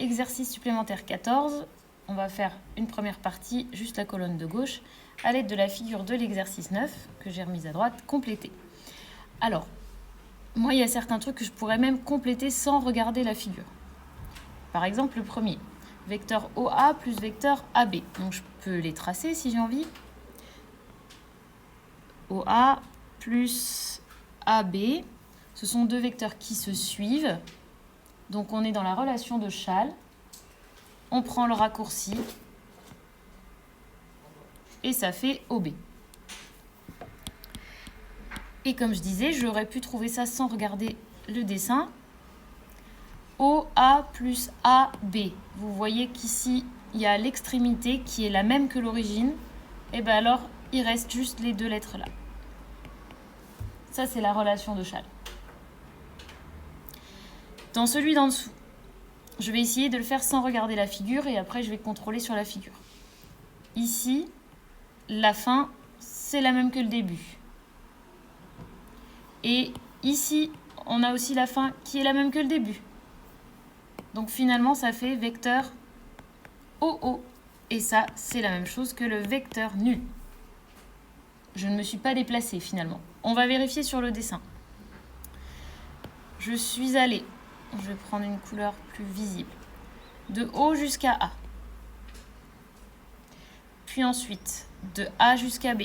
exercice supplémentaire 14. On va faire une première partie, juste la colonne de gauche, à l'aide de la figure de l'exercice 9, que j'ai remise à droite, complétée. Alors, moi, il y a certains trucs que je pourrais même compléter sans regarder la figure. Par exemple, le premier, vecteur OA plus vecteur AB. Donc, je peux les tracer si j'ai envie. OA plus AB, ce sont deux vecteurs qui se suivent. Donc, on est dans la relation de Schall. On prend le raccourci et ça fait OB. Et comme je disais, j'aurais pu trouver ça sans regarder le dessin. OA plus AB. Vous voyez qu'ici, il y a l'extrémité qui est la même que l'origine. Et bien alors, il reste juste les deux lettres là. Ça, c'est la relation de Schall. Dans celui d'en dessous, je vais essayer de le faire sans regarder la figure et après, je vais contrôler sur la figure. Ici, la fin, c'est la même que le début. Et ici, on a aussi la fin qui est la même que le début. Donc finalement, ça fait vecteur OO. Et ça, c'est la même chose que le vecteur nul. Je ne me suis pas déplacée finalement. On va vérifier sur le dessin. Je suis allée, je vais prendre une couleur plus visible, de O jusqu'à A. Puis ensuite, de A jusqu'à B.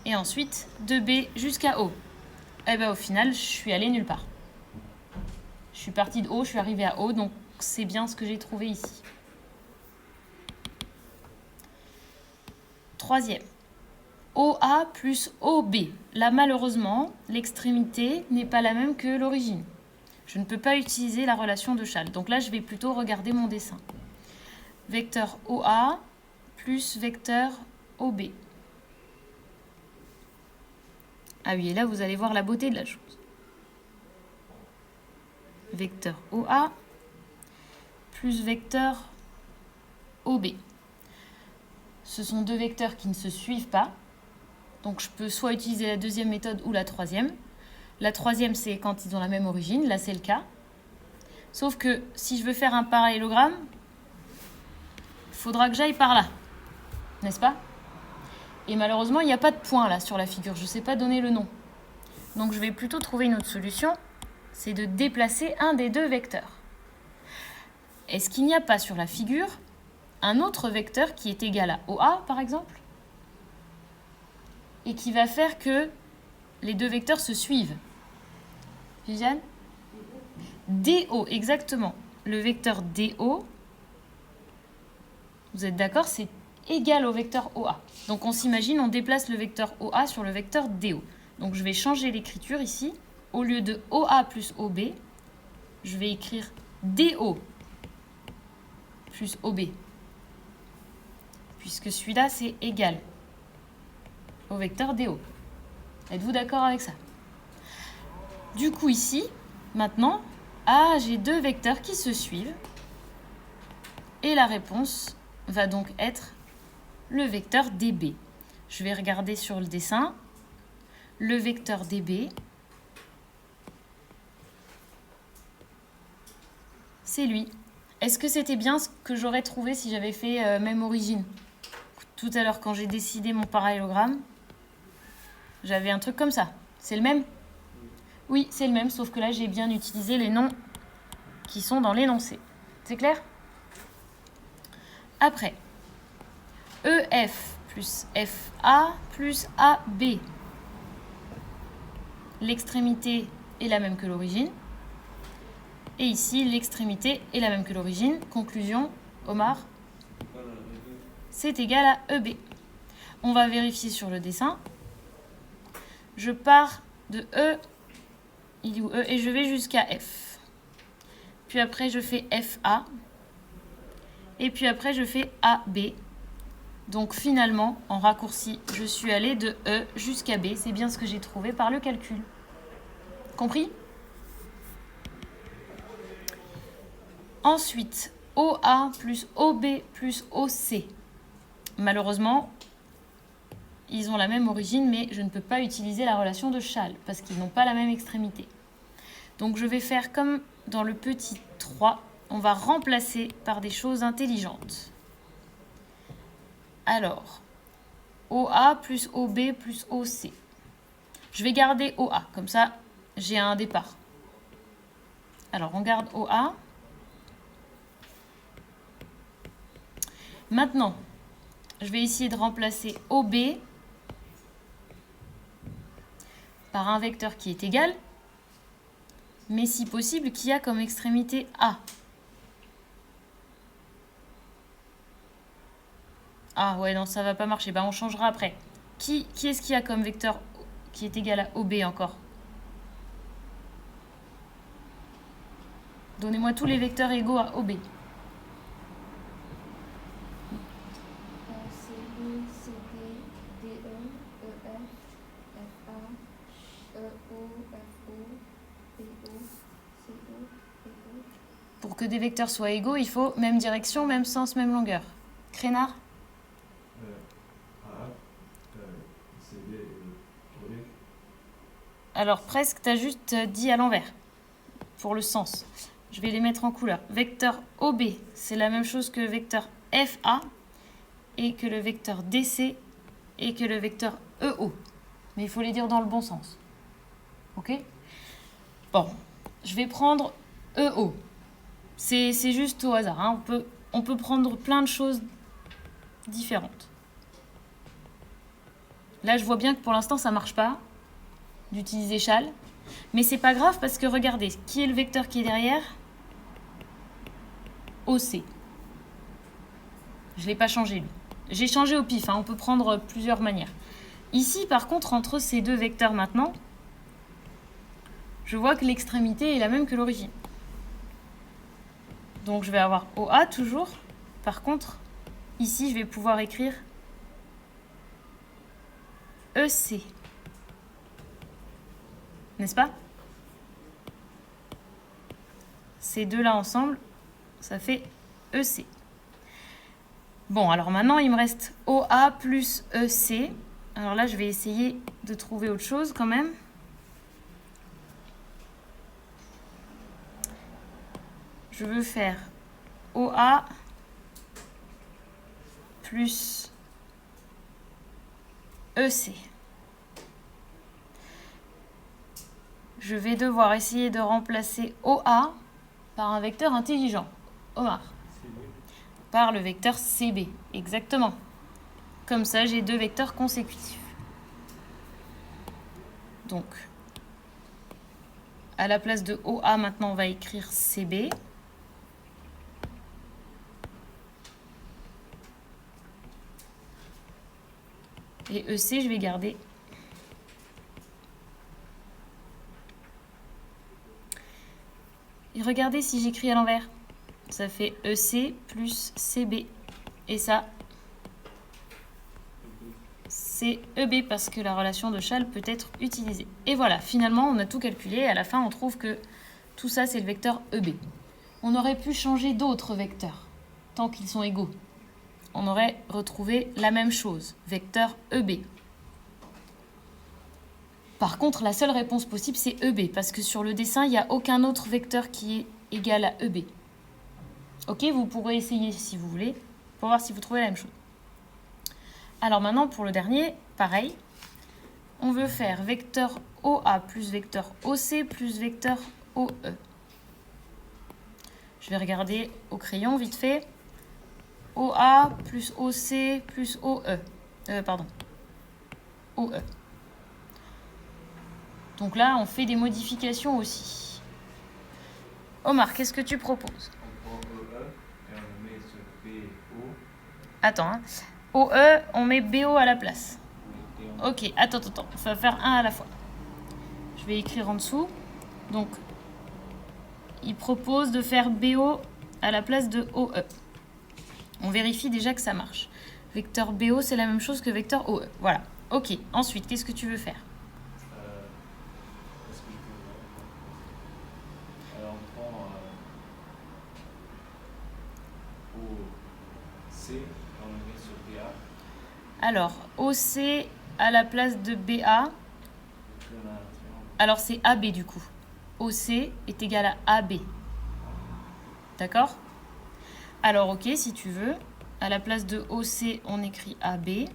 Et ensuite, de B jusqu'à O. Et bien au final, je suis allée nulle part. Je suis partie de O, je suis arrivée à O, donc c'est bien ce que j'ai trouvé ici. Troisième. OA plus OB. Là, malheureusement, l'extrémité n'est pas la même que l'origine. Je ne peux pas utiliser la relation de Schall. Donc là, je vais plutôt regarder mon dessin. Vecteur OA plus vecteur OB. Ah oui, et là, vous allez voir la beauté de la chose. Vecteur OA plus vecteur OB. Ce sont deux vecteurs qui ne se suivent pas. Donc, je peux soit utiliser la deuxième méthode ou la troisième. La troisième, c'est quand ils ont la même origine. Là, c'est le cas. Sauf que si je veux faire un parallélogramme, il faudra que j'aille par là. N'est-ce pas? Et malheureusement, il n'y a pas de point là sur la figure. Je ne sais pas donner le nom. Donc, je vais plutôt trouver une autre solution. C'est de déplacer un des deux vecteurs. Est-ce qu'il n'y a pas sur la figure un autre vecteur qui est égal à OA, par exemple, et qui va faire que les deux vecteurs se suivent? Viviane? DO, exactement. Le vecteur DO, vous êtes d'accord, c'est égal au vecteur OA. Donc on s'imagine, on déplace le vecteur OA sur le vecteur DO. Donc je vais changer l'écriture ici. Au lieu de OA plus OB, je vais écrire DO plus OB. Puisque celui-là, c'est égal au vecteur DO. Êtes-vous d'accord avec ça? Du coup, ici, maintenant, j'ai deux vecteurs qui se suivent. Et la réponse va donc être le vecteur DB. Je vais regarder sur le dessin. Le vecteur DB, c'est lui. Est-ce que c'était bien ce que j'aurais trouvé si j'avais fait même origine? Tout à l'heure, quand j'ai décidé mon parallélogramme, j'avais un truc comme ça. C'est le même? Oui, c'est le même, sauf que là, j'ai bien utilisé les noms qui sont dans l'énoncé. C'est clair? Après, EF plus FA plus AB. L'extrémité est la même que l'origine. Et ici, l'extrémité est la même que l'origine. Conclusion, Omar? C'est égal à EB. On va vérifier sur le dessin. Je pars de E, il est où E, et je vais jusqu'à F. Puis après, je fais FA. Et puis après, je fais AB. Donc finalement, en raccourci, je suis allée de E jusqu'à B. C'est bien ce que j'ai trouvé par le calcul. Compris? Ensuite, OA plus OB plus OC. Malheureusement, ils ont la même origine, mais je ne peux pas utiliser la relation de Schall parce qu'ils n'ont pas la même extrémité. Donc je vais faire comme dans le petit 3, on va remplacer par des choses intelligentes. Alors, OA plus OB plus OC. Je vais garder OA, comme ça j'ai un départ. Alors on garde OA. Maintenant, je vais essayer de remplacer OB par un vecteur qui est égal, mais si possible qui a comme extrémité A. Ah ouais, non, ça va pas marcher. On changera après. Qui est-ce qui a comme vecteur qui est égal à OB encore? Donnez-moi tous les vecteurs égaux à OB. CB, CD, DE, EF, FA, EO, FO, PO, CO, PO. Pour que des vecteurs soient égaux, il faut même direction, même sens, même longueur. Crénard? CD et OB. Alors presque, tu as juste dit à l'envers pour le sens. Je vais les mettre en couleur. Vecteur OB, c'est la même chose que le vecteur FA et que le vecteur DC et que le vecteur EO. Mais il faut les dire dans le bon sens. Ok? Bon, je vais prendre EO. C'est juste au hasard. Hein. On peut prendre plein de choses différentes. Là, je vois bien que pour l'instant, ça ne marche pas d'utiliser châle. Mais c'est pas grave parce que regardez, qui est le vecteur qui est derrière? OC. Je ne l'ai pas changé, lui. J'ai changé au pif, hein. On peut prendre plusieurs manières. Ici, par contre, entre ces deux vecteurs maintenant, je vois que l'extrémité est la même que l'origine. Donc je vais avoir OA toujours. Par contre, ici, je vais pouvoir écrire EC. N'est-ce pas? Ces deux-là ensemble, ça fait EC. Bon, alors maintenant, il me reste OA plus EC. Alors là, je vais essayer de trouver autre chose quand même. Je veux faire OA plus EC. Je vais devoir essayer de remplacer OA par un vecteur intelligent. Omar. Par le vecteur CB, exactement. Comme ça, j'ai deux vecteurs consécutifs. Donc, à la place de OA, maintenant, on va écrire CB. Et EC, je vais garder. Et regardez si j'écris à l'envers. Ça fait EC plus CB. Et ça, c'est EB parce que la relation de Châle peut être utilisée. Et voilà, finalement, on a tout calculé. À la fin, on trouve que tout ça, c'est le vecteur EB. On aurait pu changer d'autres vecteurs, tant qu'ils sont égaux. On aurait retrouvé la même chose, vecteur EB. Par contre, la seule réponse possible, c'est EB, parce que sur le dessin, il n'y a aucun autre vecteur qui est égal à EB. Ok, vous pourrez essayer si vous voulez, pour voir si vous trouvez la même chose. Alors maintenant, pour le dernier, pareil. On veut faire vecteur OA plus vecteur OC plus vecteur OE. Je vais regarder au crayon vite fait. OA plus OC plus OE. OE. Donc là, on fait des modifications aussi. Omar, qu'est-ce que tu proposes? On prend OE et on met sur BO. Attends, hein. OE, on met BO à la place. Oui, et on... Ok, attends. On va faire un à la fois. Je vais écrire en dessous. Donc, il propose de faire BO à la place de OE. On vérifie déjà que ça marche. Vecteur BO, c'est la même chose que vecteur OE. Voilà. Ok, ensuite, qu'est-ce que tu veux faire? Est-ce que je peux... Alors on prend OC et on le met sur BA. Alors, OC à la place de BA. Donc là, on a un triangle. Alors, c'est AB du coup. OC est égal à AB. D'accord? Alors, ok, si tu veux, à la place de OC, on écrit AB.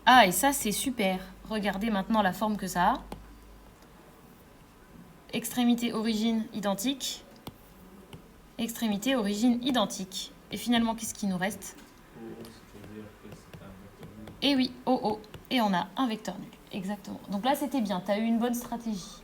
Ah, et ça, c'est super. Regardez maintenant la forme que ça a. Extrémité origine identique. Extrémité origine identique. Et finalement, qu'est-ce qui nous reste? OO, c'est-à-dire que c'est un vecteur nul. Et oui, OO. Et on a un vecteur nul. Exactement. Donc là, c'était bien. Tu as eu une bonne stratégie.